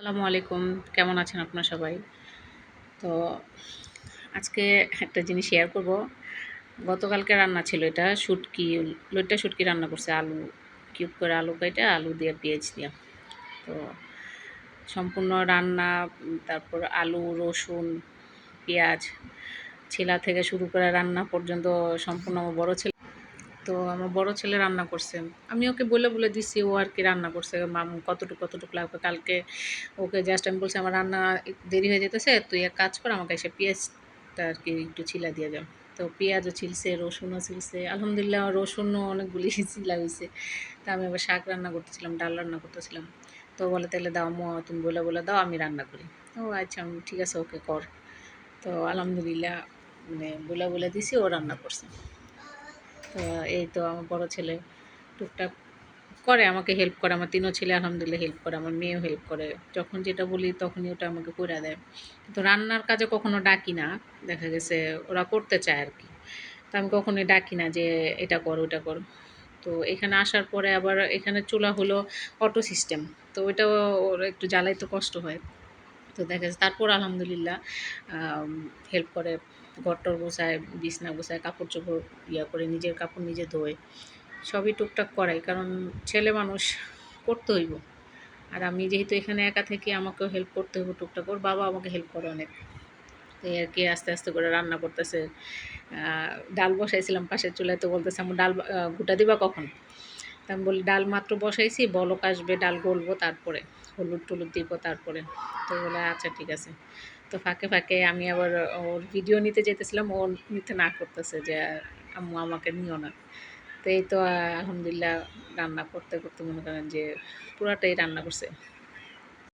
আসসালামু আলাইকুম। কেমন আছেন আপনারা সবাই? তো আজকে একটা জিনিস শেয়ার করব। গতকালকে রান্না ছিল এটা শুটকি, লইট্টা শুটকি রান্না করছে আলু কিউব করে আলু কাইটা আলু দিয়ে পেঁয়াজ দিয়া। তো সম্পূর্ণ রান্না তারপর আলু, রসুন, পেঁয়াজ ছিলা থেকে শুরু করে রান্না পর্যন্ত সম্পূর্ণ আমার বড় ছেলে রান্না করছে। আমি ওকে বলে দিছি, ও আর কি রান্না করছে। কতটুকু লাগবে কালকে। ওকে জাস্ট আমি বলছি, আমার রান্না দেরি হয়ে যেতেছে, তুই এক কাজ কর, আমাকে এসে পেঁয়াজটা আর কি একটু ছিলা দিয়ে যাও। তো পেঁয়াজও ছিলছে, রসুনও ছিলছে, আলহামদুলিল্লাহ রসুনও অনেকগুলি ছিলা হয়েছে। তা আমি আবার শাক রান্না করতেছিলাম, ডাল রান্না করতেছিলাম। তো বলে, তাহলে দাও আম্মু, তুমি বলে দাও, আমি রান্না করি। ও আচ্ছা, ঠিক আছে, ওকে কর। তো আলহামদুলিল্লাহ মানে বলে দিছি, ও রান্না করছে। তো এই তো আমার বড় ছেলে টুকটাক করে, আমাকে হেল্প করে। আমার ৩ ও ছেলে আলহামদুলিল্লাহ হেল্প করে। আমার মেয়েও হেল্প করে। যখন যেটা বলি তখনই ওটা আমাকে কইরা দেয়। কিন্তু রান্নার কাজে কখনো ডাকি না। দেখা গেছে ওরা করতে চায় আরকি। তো আমি কখনোই ডাকি না যে এটা কর, ওটা কর। তো এখানে আসার পরে আবার এখানে চুলা হলো অটো সিস্টেম। তো ওইটাও ওর একটু জ্বালাইতে কষ্ট হয়। তো দেখা যাচ্ছে তারপর আলহামদুলিল্লাহ হেল্প করে। ঘর-টর গোছায়, বিছনা গোছায়, কাপড়-চোপড় করে, নিজের কাপড় নিজে ধোয়। সবই টুকটাক করাই। কারণ ছেলে মানুষ, করতে হইব। আর আমি যেহেতু এখানে একা থাকি, আমাকেও হেল্প করতে হইব টুকটাক। ওর বাবা আমাকে হেল্প করে অনেক। তো এই আরকি আস্তে করে রান্না করতেছে। আ ডাল বসাইছিলাম পাশের চুলায়, তো বলতেছে, "আম্মু ডাল গুঁটা দিবা কখন?" তা আমি বলি, "ডাল মাত্র বসাইছি, বলক আসবে, ডাল গলবো তারপরে। হলুদ-টলুদ দিব তারপরে।" তো বলে, "আচ্ছা ঠিক আছে।" তো ফাঁকে আমি আবার ওর ভিডিও নিতে যেতেছিলাম, ও নিতে না করতেছে যে, "আম্মু আমাকে নিও না।" তো এই তো আলহামদুলিল্লাহ রান্না করতে মনে করেন যে পুরাটাই রান্না করছে।